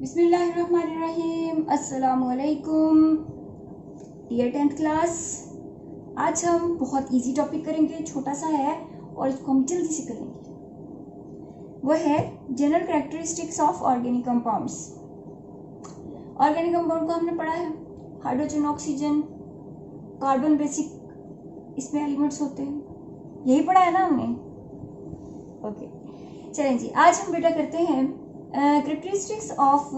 बिस्मिल्लाहिर्रहमानिर्रहीम। अस्सलामुअलैकुम dear 10th class. आज हम बहुत इजी टॉपिक करेंगे, छोटा सा है और इसको हम जल्दी से करेंगे। वो है general characteristics of organic compounds. Organic compound को हमने पढ़ा है, हाइड्रोजन, ऑक्सीजन, कार्बन बेसिक इसमें एलिमेंट्स होते हैं, यही पढ़ा है ना हमने। ओके चलें जी, आज हम बेटा करते हैं characteristics of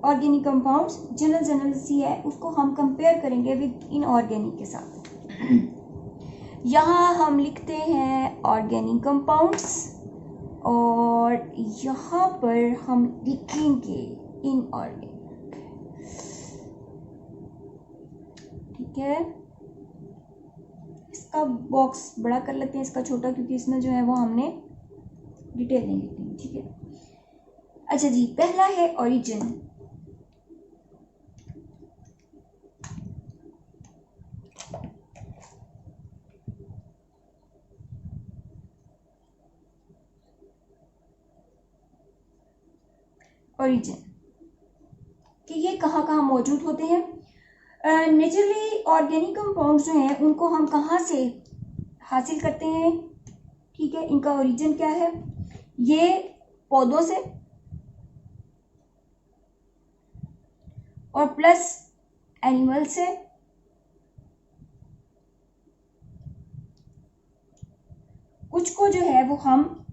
organic compounds. General सी है, उसको हम कंपेयर करेंगे विद इनऑर्गेनिक के साथ। यहाँ हम लिखते हैं ऑर्गेनिक कंपाउंड्स और यहाँ पर हम लिखेंगे इनऑर्गेनिक। ठीक है, इसका बॉक्स बड़ा कर लेते हैं, इसका छोटा, क्योंकि इसमें जो है वो हमने डिटेल नहीं लिखनी। ठीक है, अच्छा जी, पहला है ओरिजिन। ओरिजिन कि ये कहाँ कहाँ मौजूद होते हैं। नेचुरली ऑर्गेनिक कंपाउंड्स जो हैं उनको हम कहाँ से हासिल करते हैं। ठीक है, इनका ओरिजिन क्या है, ये पौधों से और प्लस एनिमल से, कुछ को जो है वो हम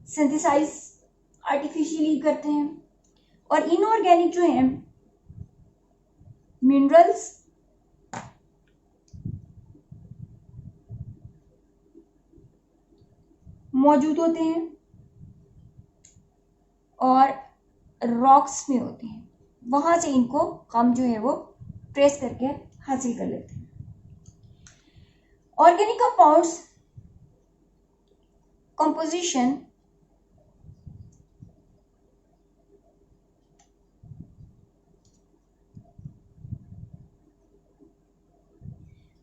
सिंथेसाइज आर्टिफिशियली करते हैं, और इनऑर्गेनिक जो है मिनरल्स मौजूद होते हैं और रॉक्स में होते हैं, वहां से इनको हम जो है वो ट्रेस करके हासिल कर लेते हैं। Organic compounds composition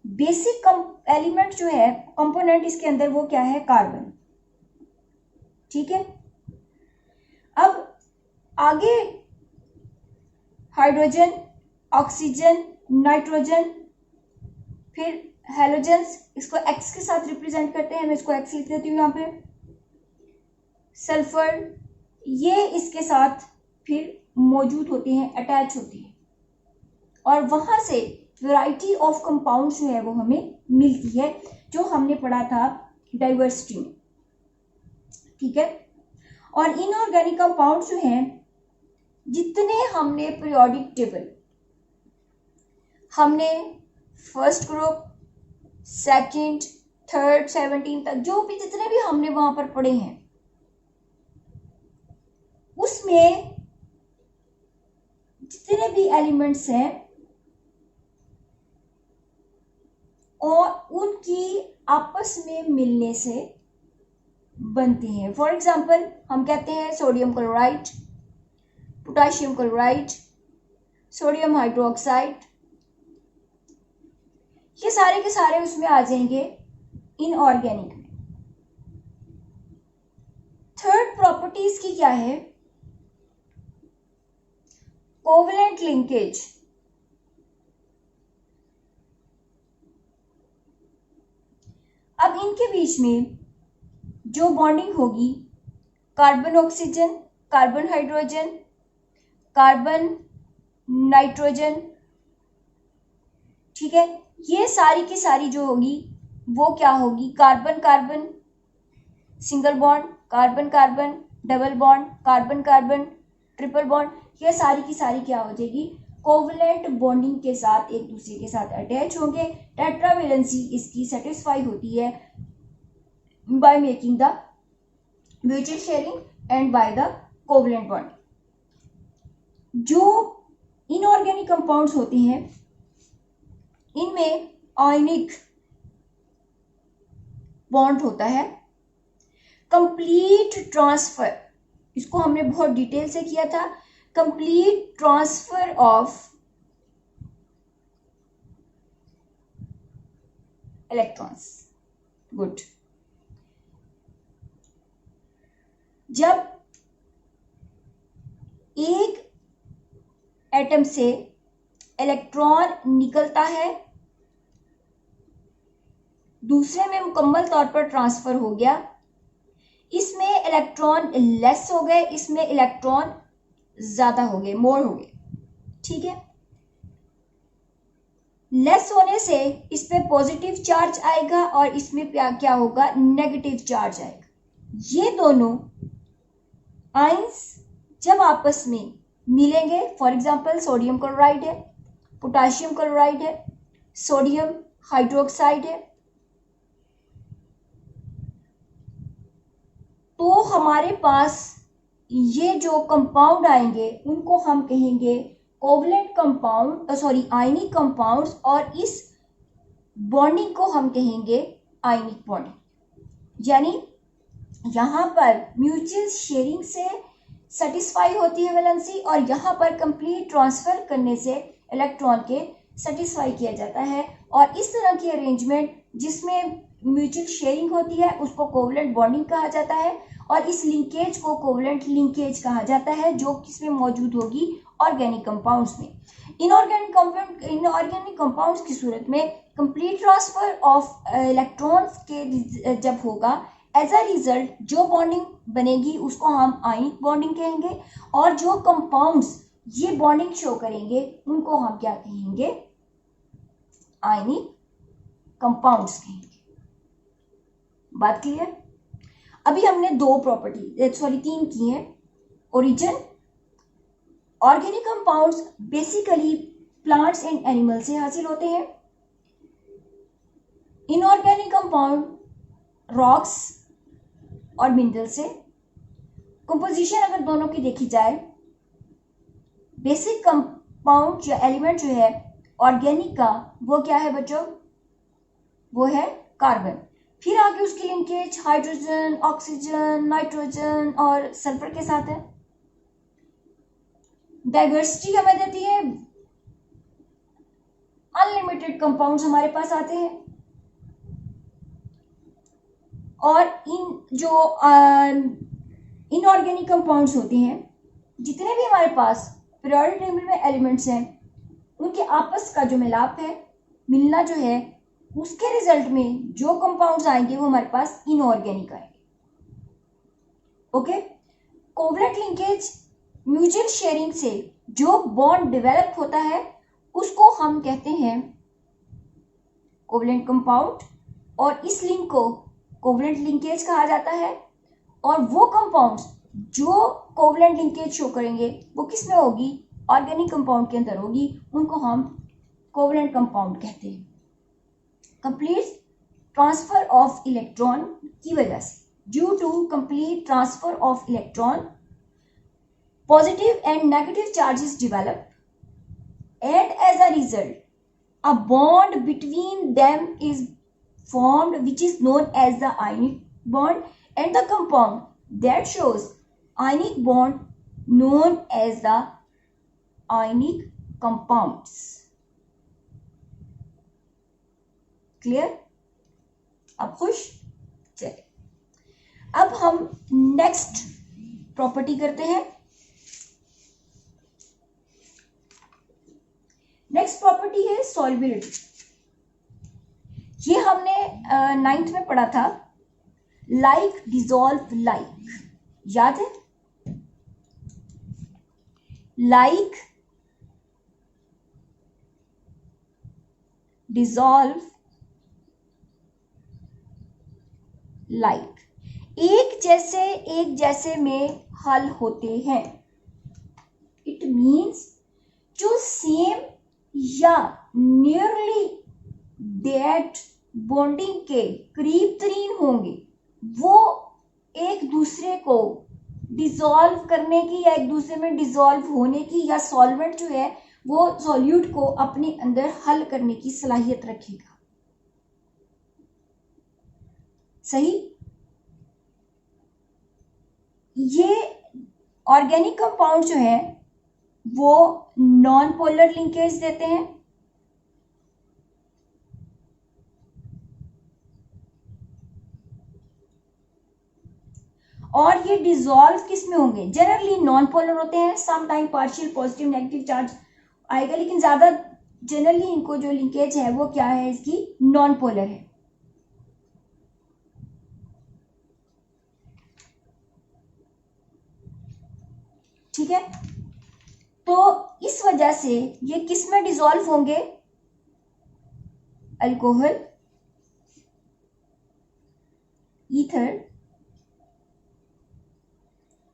basic element जो है, कंपोनेंट इसके अंदर, वो क्या है, कार्बन। ठीक है, अब आगे हाइड्रोजन, ऑक्सीजन, नाइट्रोजन, फिर हेलोजेंस, इसको एक्स के साथ रिप्रेजेंट करते हैं, मैं इसको एक्स लिख देती हूँ यहाँ पे। सल्फर, ये इसके साथ फिर मौजूद होते हैं, अटैच होते हैं, और वहां से वैरायटी ऑफ कंपाउंड्स जो है वो हमें मिलती है, जो हमने पढ़ा था डाइवर्सिटी में। ठीक है, और इनऑर्गेनिक कंपाउंड्स जो हैं, जितने हमने पीरियोडिक टेबल, हमने फर्स्ट ग्रुप, सेकंड, थर्ड, 17 तक जो भी जितने भी हमने वहां पर पढ़े हैं, उसमें जितने भी एलिमेंट्स हैं और उनकी आपस में मिलने से बनते हैं। फॉर एग्जाम्पल हम कहते हैं sodium chloride, potassium chloride, sodium hydroxide, ये सारे के सारे उसमें आ जाएंगे इनऑर्गेनिक में। थर्ड प्रॉपर्टी इसकी क्या है, कोवलेंट लिंकेज। अब इनके बीच में जो बॉन्डिंग होगी, carbon oxygen, carbon hydrogen, carbon nitrogen, ठीक है, ये सारी की सारी जो होगी वो क्या होगी, carbon carbon single bond, carbon carbon double bond, carbon carbon triple bond, ये सारी की सारी क्या हो जाएगी, कोवलेंट बॉन्डिंग के साथ एक दूसरे के साथ अटैच होंगे। टेट्रावेलेंसी इसकी सेटिस्फाई होती है by making the mutual sharing and by the covalent bond। जो इनऑर्गेनिक कंपाउंड्स होते हैं, इनमें आयनिक बॉन्ड होता है, कंप्लीट ट्रांसफर, इसको हमने बहुत डिटेल से किया था, complete transfer of electrons. Good, जब एक एटम से इलेक्ट्रॉन निकलता है, दूसरे में मुकम्मल तौर पर ट्रांसफर हो गया, इसमें इलेक्ट्रॉन लेस हो गए, इसमें इलेक्ट्रॉन ज्यादा हो गए, मोर हो गए, ठीक है। लेस होने से इस पे पॉजिटिव चार्ज आएगा और इसमें क्या होगा, नेगेटिव चार्ज आएगा। ये दोनों आयंस जब आपस में मिलेंगे, फॉर एग्जांपल सोडियम क्लोराइड है, पोटाशियम क्लोराइड है, सोडियम हाइड्रोक्साइड है, तो हमारे पास ये जो कंपाउंड आएंगे उनको हम कहेंगे covalent compound, sorry ionic compounds, और इस बॉन्डिंग को हम कहेंगे आयनिक बॉन्डिंग। यानी यहां पर म्यूचुअल शेयरिंग से सेटिस्फाई होती है वैलेंसी, और यहाँ पर कंप्लीट ट्रांसफर करने से इलेक्ट्रॉन के सेटिस्फाई किया जाता है। और इस तरह की अरेंजमेंट जिसमें म्यूचुअल शेयरिंग होती है उसको कोवलेंट बॉन्डिंग कहा जाता है, और इस लिंकेज को कोवलेंट लिंकेज कहा जाता है, जो किसमें मौजूद होगी, ऑर्गेनिक कंपाउंड्स में। इनऑर्गेनिक कंपाउंड्स की सूरत में कंप्लीट ट्रांसफर ऑफ इलेक्ट्रॉन्स के जब होगा, एज अ रिजल्ट जो बॉन्डिंग बनेगी उसको हम आयनिक बॉन्डिंग कहेंगे, और जो कंपाउंड्स ये बॉन्डिंग शो करेंगे उनको हम क्या कहेंगे, आयनिक कंपाउंड्स कहेंगे। बात क्लियर? अभी हमने तीन की हैं। Origin, organic compounds basically plants and animal से हासिल होते हैं। इनऑर्गेनिक कंपाउंड रॉक्स और मिनरल से। कंपोजिशन अगर दोनों की देखी जाए, बेसिक कंपाउंड या एलिमेंट जो है ऑर्गेनिक का, वो क्या है बच्चों, वो है कार्बन। फिर आगे उसकी लिंकेज हाइड्रोजन, ऑक्सीजन, नाइट्रोजन और सल्फर के साथ है। डाइवर्सिटी हमें देती है, अनलिमिटेड कंपाउंड्स हमारे पास आते हैं। और इन जो इनऑर्गेनिक कंपाउंड्स होते हैं, जितने भी हमारे पास पीरियोडिक टेबल में एलिमेंट्स हैं, उनके आपस का जो मिलाप है, मिलना जो है, उसके रिजल्ट में जो कंपाउंड्स आएंगे वो हमारे पास इनऑर्गेनिक आएंगे। Okay, covalent linkage, mutual sharing से जो बॉन्ड डेवलप होता है उसको हम कहते हैं कोवलेंट कंपाउंड, और इस लिंक को कोवलेंट लिंकेज कहा जाता है। और वो कंपाउंड्स जो कोवलेंट लिंकेज शो करेंगे वो किस में होगी, ऑर्गेनिक कंपाउंड के अंदर होगी, उनको हम कोवलेंट कंपाउंड कहते हैं। कंप्लीट ट्रांसफर ऑफ इलेक्ट्रॉन की वजह से, due to complete transfer of electron, positive and negative charges develop, and as a result a bond between them is formed, which is known as the ionic bond, and the compound that shows ionic bond known as the ionic compounds. Clear? अब खुश? चलिए अब हम next property करते हैं। Next property है solubility. ये हमने 9th में पढ़ा था, लाइक डिसॉल्व लाइक, याद है? लाइक डिसॉल्व लाइक, एक जैसे में हल होते हैं। इट मीन्स जो सेम या नियरली दैट बॉन्डिंग के करीब तरीन होंगे वो एक दूसरे को डिसॉल्व करने की या एक दूसरे में डिसॉल्व होने की, या सॉल्वेंट जो है वो सॉल्यूट को अपने अंदर हल करने की सलाहियत रखेगा। सही? ये ऑर्गेनिक कंपाउंड जो है वो नॉन पोलर लिंकेज देते हैं, और ये डिजोल्व किस में होंगे, जनरली नॉन पोलर होते हैं, some time partial positive negative charge आएगा, लेकिन ज्यादा जनरली इनको जो लिंकेज है वो क्या है, इसकी नॉन पोलर है। ठीक है, तो इस वजह से ये किस में डिसॉल्व होंगे, अल्कोहल, ईथर,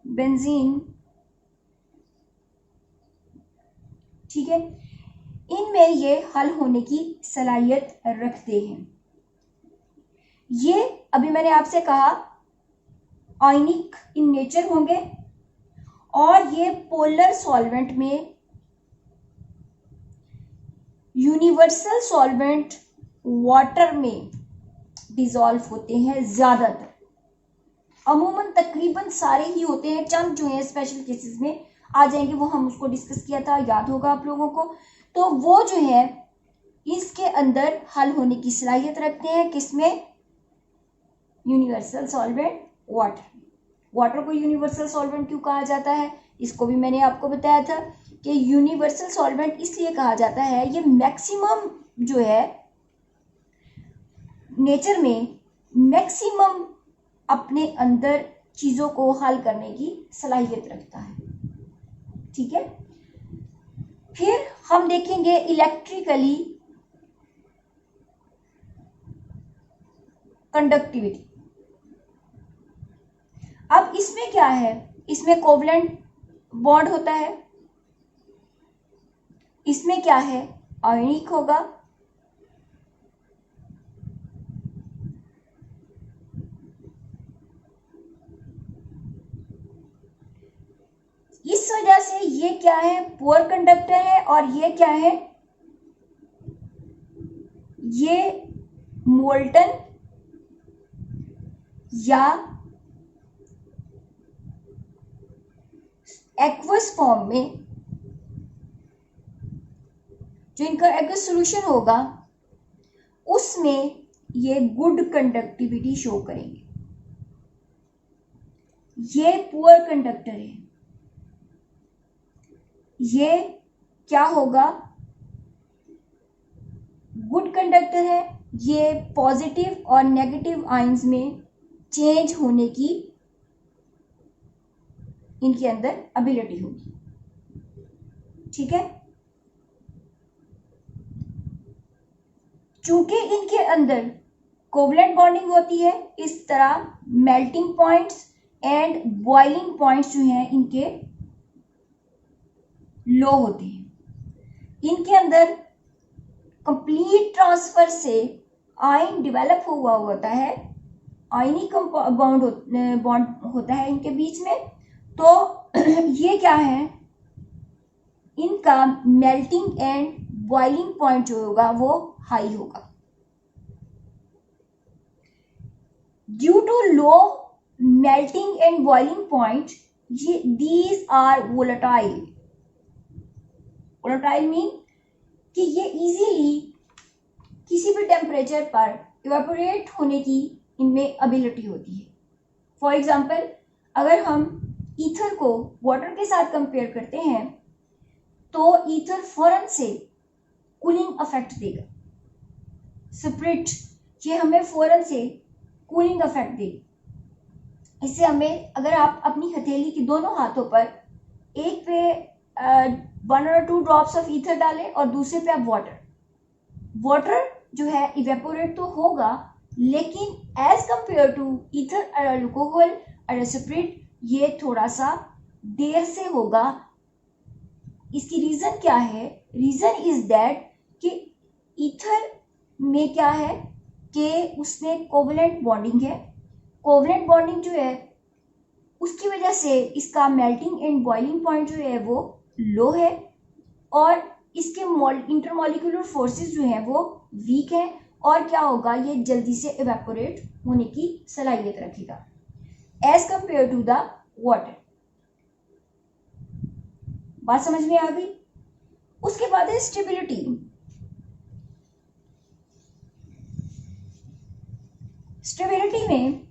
बेंजीन। ठीक है, इनमें ये हल होने की सलाहियत रखते हैं। ये अभी मैंने आपसे कहा आयनिक इन नेचर होंगे और ये पोलर सॉल्वेंट में यूनिवर्सल सॉल्वेंट वाटर में डिसॉल्व होते हैं ज्यादातर, अमूमन तकरीबन सारे ही होते हैं, चंद जो है स्पेशल केसेस में आ जाएंगे, वो हम उसको डिस्कस किया था, याद होगा आप लोगों को। तो वो जो है इसके अंदर हल होने की सलाहियत रखते हैं, किसमें, यूनिवर्सल सॉल्वेंट वाटर। वाटर को यूनिवर्सल सॉल्वेंट क्यों कहा जाता है, इसको भी मैंने आपको बताया था कि यूनिवर्सल सॉल्वेंट इसलिए कहा जाता है, ये मैक्सिमम जो है नेचर में मैक्सिमम अपने अंदर चीजों को हल करने की सलाहियत रखता है। ठीक है, फिर हम देखेंगे इलेक्ट्रिकली कंडक्टिविटी। अब इसमें क्या है, इसमें कोवलेंट बॉन्ड होता है, इसमें क्या है, आयनिक होगा, इस वजह से ये क्या है, पुअर कंडक्टर है, और ये क्या है, ये मोल्टन या एक्वस फॉर्म में जो इनका एक्वस सॉल्यूशन होगा उसमें ये गुड कंडक्टिविटी शो करेंगे। ये पुअर कंडक्टर है, ये क्या होगा, गुड कंडक्टर है, ये पॉजिटिव और नेगेटिव आयंस में चेंज होने की इनके अंदर एबिलिटी होगी। ठीक है, चूंकि इनके अंदर कोवलेंट बॉन्डिंग होती है, इस तरह melting points and boiling points जो हैं इनके लो होते हैं। इनके अंदर कंप्लीट ट्रांसफर से आयन डेवलप हुआ होता है, आयनिक बॉन्ड होता है इनके बीच में। तो ये क्या है, इनका मेल्टिंग एंड बॉइलिंग पॉइंट जो होगा वो हाई होगा। Due to low melting and boiling point, ये these are volatile. Volatile mean कि ये इजीली किसी भी टेम्परेचर पर इवेपोरेट होने की इनमें एबिलिटी होती है। फॉर एग्जाम्पल, अगर हम ईथर को वाटर के साथ कंपेयर करते हैं तो ईथर फौरन से कूलिंग इफेक्ट देगा, स्पिरिट ये हमें फौरन से कूलिंग इफेक्ट देगी। इससे हमें, अगर आप अपनी हथेली की दोनों हाथों पर एक पे 1 और 2 ड्रॉप्स ऑफ ईथर डालें और दूसरे पे आप वाटर जो है इवेपोरेट तो होगा, लेकिन एज कंपेयर टू ईथर और अल्कोहल और स्पिरिट ये थोड़ा सा देर से होगा। इसकी रीजन क्या है, रीजन इज दैट कि ईथर में क्या है कि उसमें कोवलेंट बॉन्डिंग है, कोवलेंट बॉन्डिंग जो है उसकी वजह से इसका मेल्टिंग एंड बॉइलिंग पॉइंट जो है वो लो है, और इसके इंटरमॉलिक्यूलर फोर्सेस जो है वो वीक है, और क्या होगा, ये जल्दी से इवेपोरेट होने की सलाहियत रखेगा as compare to the water. बात समझ में आ गई। उसके बाद है स्टेबिलिटी। स्टेबिलिटी में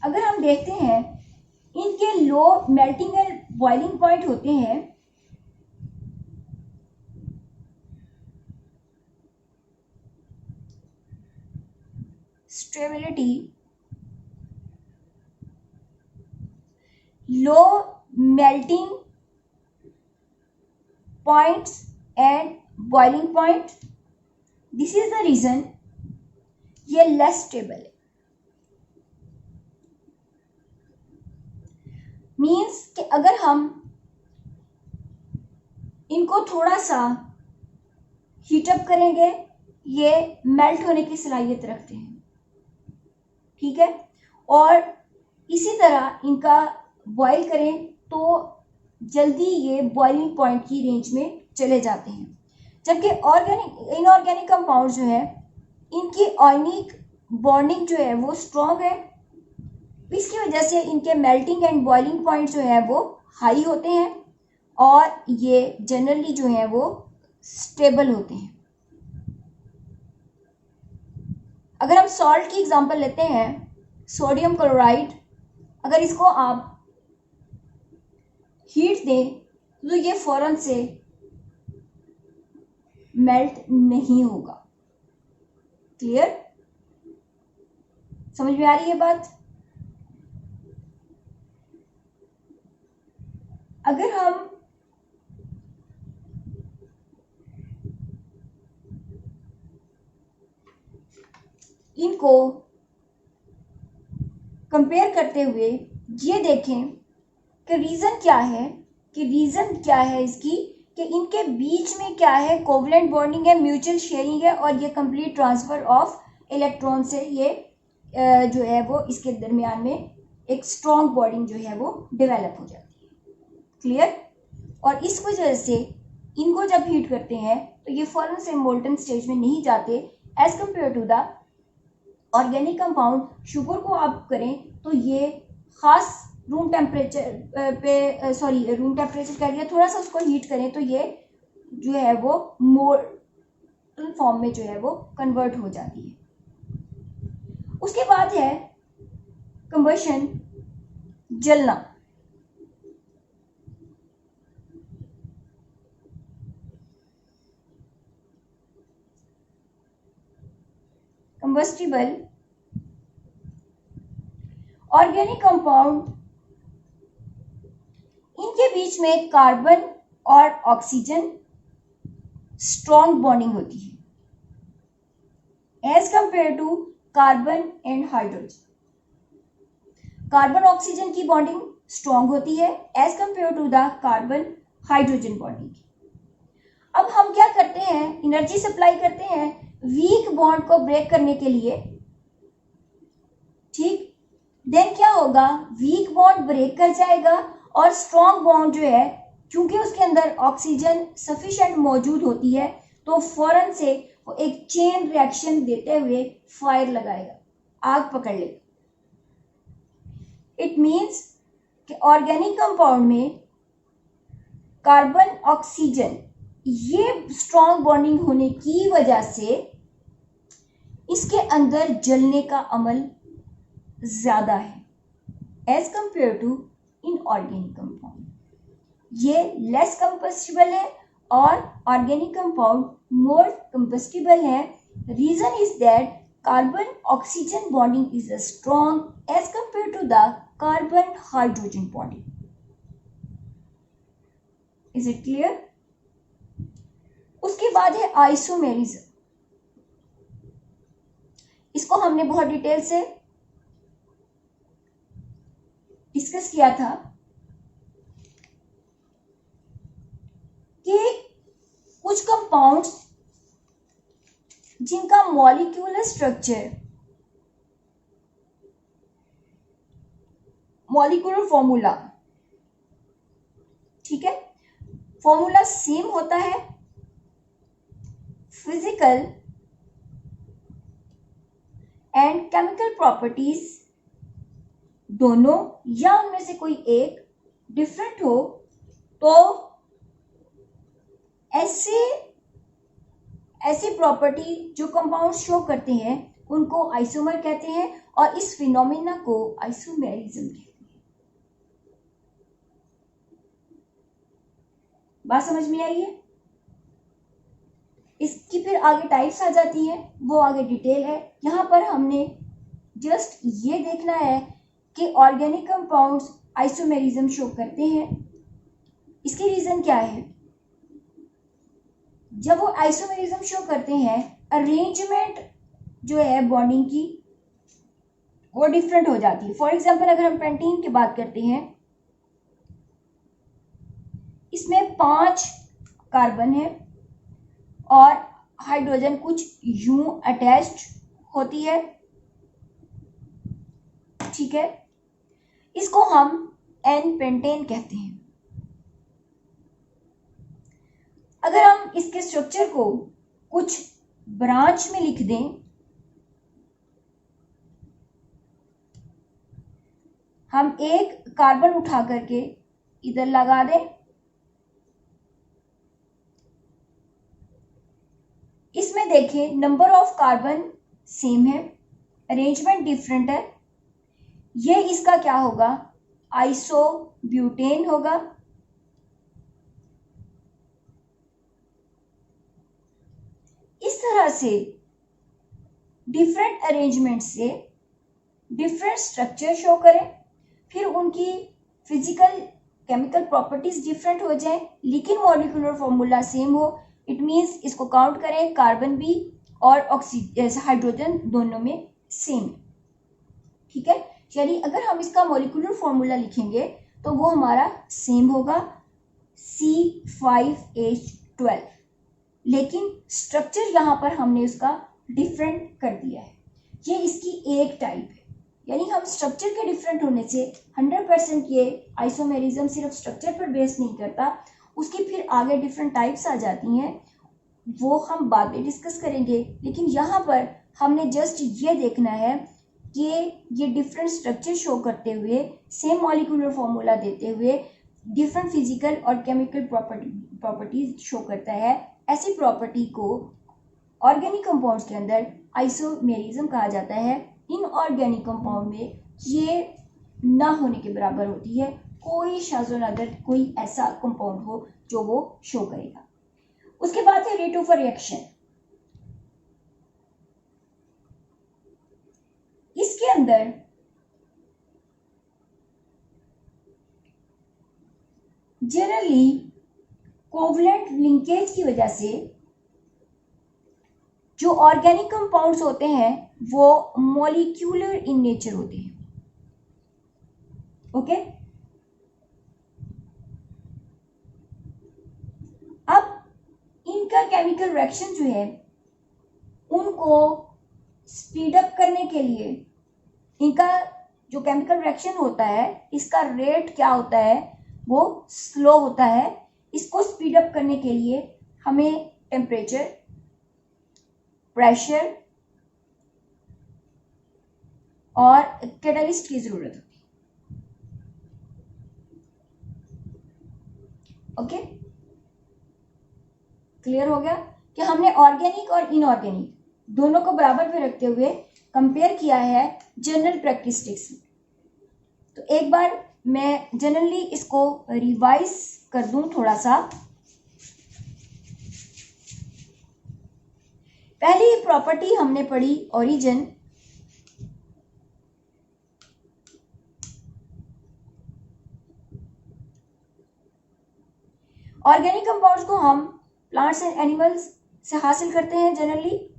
अगर हम देखते हैं इनके low melting and boiling point होते हैं stability, low melting points and boiling point. This is the reason ये लेस स्टेबल है। मीन्स कि अगर हम इनको थोड़ा सा हीटअप करेंगे ये मेल्ट होने की सलाहियत रखते हैं, ठीक है। और इसी तरह इनका बॉईल करें तो जल्दी ये बॉइलिंग पॉइंट की रेंज में चले जाते हैं। जबकि इनऑर्गेनिक कंपाउंड जो है इनकी आयनिक बॉन्डिंग जो है वो स्ट्रॉन्ग है, इसकी वजह से इनके मेल्टिंग एंड बॉइलिंग पॉइंट जो है वो हाई होते हैं और ये जनरली जो है वो स्टेबल होते हैं। अगर हम सॉल्ट की एग्जांपल लेते हैं, सोडियम क्लोराइड, अगर इसको आप हीट दें तो ये फौरन से मेल्ट नहीं होगा। क्लियर? समझ में आ रही है बात? अगर हम इनको कंपेयर करते हुए ये देखें कि रीज़न क्या है इसकी, कि इनके बीच में क्या है, कोवलेंट बॉन्डिंग है, म्यूचुअल शेयरिंग है और ये कंप्लीट ट्रांसफ़र ऑफ इलेक्ट्रॉन से ये जो है वो इसके दरमियान में एक स्ट्रॉन्ग बॉन्डिंग जो है वो डेवलप हो जाती है। क्लियर? और इस वजह से इनको जब हीट करते हैं तो ये फौरन से मोल्टन स्टेज में नहीं जाते as compare to the organic compound. Sugar को आप करें तो ये ख़ास रूम टेम्परेचर कह दिया, थोड़ा सा उसको हीट करें तो ये जो है वो मोल्टन फॉर्म में जो है वो कन्वर्ट हो जाती है। उसके बाद है कंबशन, जलना। कंबस्टिबल ऑर्गेनिक कंपाउंड, इनके बीच में कार्बन और ऑक्सीजन स्ट्रॉन्ग बॉन्डिंग होती है as compare to carbon and hydrogen. Carbon oxygen की बॉन्डिंग स्ट्रॉन्ग होती है as compare to the carbon hydrogen bonding. अब हम क्या करते हैं, एनर्जी सप्लाई करते हैं वीक बॉन्ड को ब्रेक करने के लिए, ठीक। देन क्या होगा, वीक बॉन्ड ब्रेक कर जाएगा और स्ट्रॉन्ग बॉन्ड जो है क्योंकि उसके अंदर ऑक्सीजन सफिशिएंट मौजूद होती है तो फौरन से वो एक चेन रिएक्शन देते हुए फायर लगाएगा, आग पकड़ लेगा। इट मीन्स कि ऑर्गेनिक कंपाउंड में कार्बन ऑक्सीजन ये स्ट्रॉन्ग बॉन्डिंग होने की वजह से इसके अंदर जलने का अमल ज्यादा है as compare to inorganic compound. ये लेस कंबस्टिबल है और ऑर्गेनिक कंपाउंड मोर कंबस्टिबल है। Reason is that carbon oxygen bonding is strong as compare to the carbon hydrogen bonding. Is it clear? उसके बाद है आइसोमेरिज्म। इसको हमने बहुत डिटेल से डिस्कस किया था कि कुछ कंपाउंड्स जिनका मॉलिक्यूलर स्ट्रक्चर, मॉलिक्यूलर फॉर्मूला, ठीक है, फॉर्मूला सेम होता है, फिजिकल एंड केमिकल प्रॉपर्टीज दोनों या उनमें से कोई एक डिफरेंट हो तो ऐसी प्रॉपर्टी जो कंपाउंड शो करते हैं उनको आइसोमर कहते हैं और इस फिनोमिना को आइसोमेरिज्म कहते हैं। बात समझ में आई है? इसकी फिर आगे टाइप्स आ जाती हैं, वो आगे डिटेल है। यहाँ पर हमने जस्ट ये देखना है कि ऑर्गेनिक कंपाउंड्स आइसोमेरिज्म शो करते हैं। इसकी रीज़न क्या है? जब वो आइसोमेरिज्म शो करते हैं, अरेंजमेंट जो है बॉन्डिंग की वो डिफरेंट हो जाती है। फॉर एग्जांपल अगर हम पेंटीन की बात करते हैं, इसमें 5 कार्बन है और हाइड्रोजन कुछ यूं अटैच्ड होती है, ठीक है। इसको हम एन पेंटेन कहते हैं। अगर हम इसके स्ट्रक्चर को कुछ ब्रांच में लिख दें, हम एक कार्बन उठा करके इधर लगा दें, इसमें देखें नंबर ऑफ कार्बन सेम है, अरेंजमेंट डिफरेंट है। ये इसका क्या होगा? आइसोब्यूटेन होगा। इस तरह से डिफरेंट अरेंजमेंट से डिफरेंट स्ट्रक्चर शो करें, फिर उनकी फिजिकल केमिकल प्रॉपर्टीज डिफरेंट हो जाए लेकिन मॉलिक्यूलर फॉर्मूला सेम हो। इट मीन्स इसको काउंट करें, कार्बन भी और ऑक्सीजन हाइड्रोजन दोनों में सेम, ठीक है। यानी अगर हम इसका मॉलिक्यूलर फॉर्मूला लिखेंगे तो वो हमारा सेम होगा C5H12, लेकिन स्ट्रक्चर यहाँ पर हमने उसका डिफरेंट कर दिया है। ये इसकी एक टाइप है। यानी हम स्ट्रक्चर के डिफरेंट होने से 100% ये आइसोमेरिज्म सिर्फ स्ट्रक्चर पर बेस नहीं करता, उसकी फिर आगे डिफरेंट टाइप्स आ जाती हैं, वो हम बाद में डिस्कस करेंगे। लेकिन यहाँ पर हमने जस्ट ये देखना है कि ये डिफरेंट स्ट्रक्चर शो करते हुए, सेम मॉलिक्यूलर फॉर्मूला देते हुए डिफरेंट फिजिकल और केमिकल प्रॉपर्टीज शो करता है। ऐसी प्रॉपर्टी को ऑर्गेनिक कंपाउंड्स के अंदर आइसोमेरिज्म कहा जाता है। इनऑर्गेनिक कंपाउंड में ये ना होने के बराबर होती है। कोई शाज़ो नादर कोई ऐसा कंपाउंड हो जो वो शो करेगा। उसके बाद है रेट ऑफ रिएक्शन। इसके अंदर जनरली कोवलेंट लिंकेज की वजह से जो ऑर्गेनिक कंपाउंड्स होते हैं वो मॉलिक्यूलर इन नेचर होते हैं, ओके। अब इनका केमिकल रिएक्शन जो है उनको स्पीड अप करने के लिए, इनका जो केमिकल रिएक्शन होता है इसका रेट क्या होता है? वो स्लो होता है। इसको स्पीड अप करने के लिए हमें टेम्परेचर, प्रेशर और कैटलिस्ट की जरूरत होती है, ओके। क्लियर हो गया कि हमने ऑर्गेनिक और इनऑर्गेनिक दोनों को बराबर पे रखते हुए कंपेयर किया है जनरल प्रैक्टिस्टिक्स में। तो एक बार मैं जनरली इसको रिवाइज कर दूं थोड़ा सा। पहली प्रॉपर्टी हमने पढ़ी ओरिजिन। ऑर्गेनिक कंपाउंड्स को हम प्लांट्स एंड एनिमल्स से हासिल करते हैं जनरली,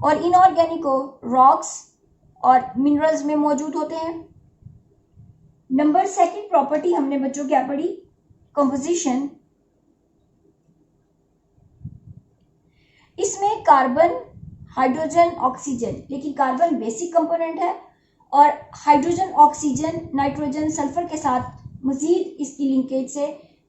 और इनऑर्गेनिक को रॉक्स और मिनरल्स में मौजूद होते हैं। नंबर सेकंड प्रॉपर्टी हमने बच्चों क्या पढ़ी? कंपोजिशन। इसमें कार्बन, हाइड्रोजन, ऑक्सीजन, लेकिन कार्बन बेसिक कंपोनेंट है और हाइड्रोजन, ऑक्सीजन, नाइट्रोजन, सल्फर के साथ मजीद इसकी लिंकेज से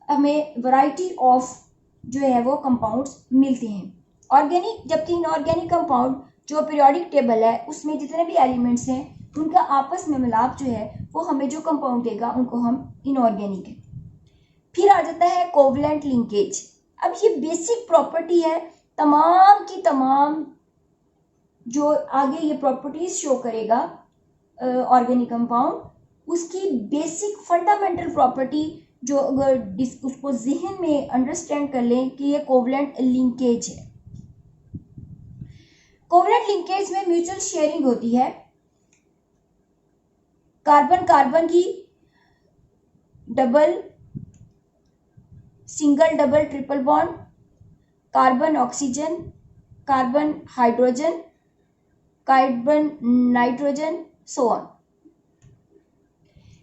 हमें वैरायटी ऑफ जो है वो कंपाउंड्स मिलते हैं ऑर्गेनिक। जबकि इनऑर्गेनिक कंपाउंड जो पीरियोडिक टेबल है उसमें जितने भी एलिमेंट्स हैं उनका आपस में मिलाप जो है वो हमें जो कंपाउंड देगा उनको हम इनऑर्गेनिक है। फिर आ जाता है कोवलेंट लिंकेज। अब ये बेसिक प्रॉपर्टी है, तमाम की तमाम जो आगे ये प्रॉपर्टीज शो करेगा ऑर्गेनिक कंपाउंड, उसकी बेसिक फंडामेंटल प्रॉपर्टी जो अगर उसको जहन में अंडरस्टैंड कर लें कि ये कोवलेंट लिंकेज है। कोवलेंट लिंकेज में म्यूचुअल शेयरिंग होती है। कार्बन कार्बन की double, single, double, triple bond, carbon oxygen, carbon hydrogen, carbon nitrogen, so on.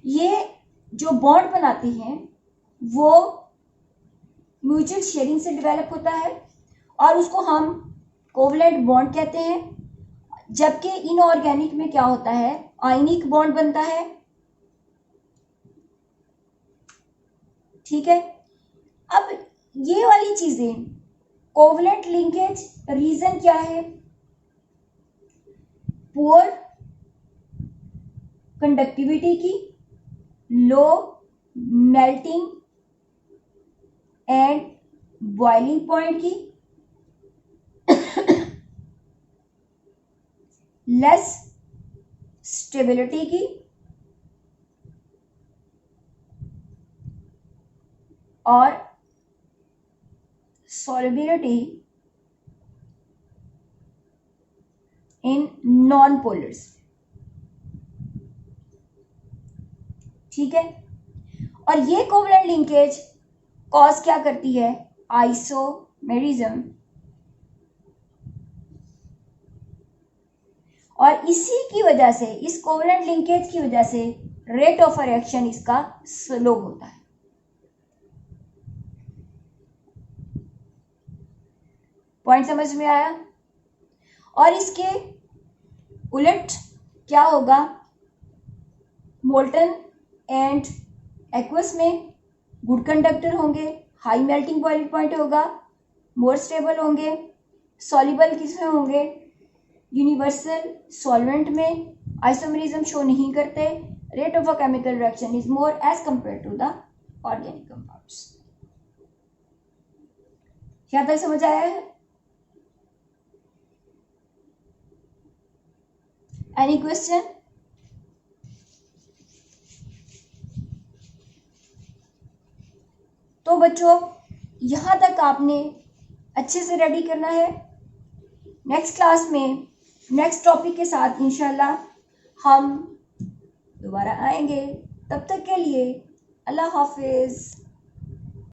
ये जो बॉन्ड बनाते हैं वो म्यूचुअल शेयरिंग से डेवलप होता है और उसको हम कोवलेंट बॉन्ड कहते हैं। जबकि इनऑर्गेनिक में क्या होता है, आयनिक बॉन्ड बनता है। ठीक है, अब ये वाली चीजें कोवलेंट लिंकेज रीजन क्या है, पुअर कंडक्टिविटी की, लो मेल्टिंग एंड बॉइलिंग पॉइंट की, लेस स्टेबिलिटी की और solubility इन नॉन पोलर्स। ठीक है, और ये कोवलेंट लिंकेज कॉज क्या करती है, आइसोमेरिज्म। और इसी की वजह से, इस कोवलेंट लिंकेज की वजह से रेट ऑफ रिएक्शन इसका स्लो होता है। पॉइंट समझ में आया। और इसके उलट क्या होगा, मोल्टन एंड एक्वस में गुड कंडक्टर होंगे, हाई मेल्टिंग बॉइलिंग पॉइंट होगा, मोर स्टेबल होंगे। सॉल्युबल किसमें होंगे, यूनिवर्सल सॉल्वेंट में आइसोमेरिज्म शो नहीं करते। Rate of a chemical reaction is more as compare to the organic compounds. क्या तक समझ आया है? Any question? तो बच्चों यहां तक आपने अच्छे से रेडी करना है। नेक्स्ट क्लास में नेक्स्ट टॉपिक के साथ इंशाल्लाह हम दोबारा आएंगे। तब तक के लिए अल्लाह हाफिज।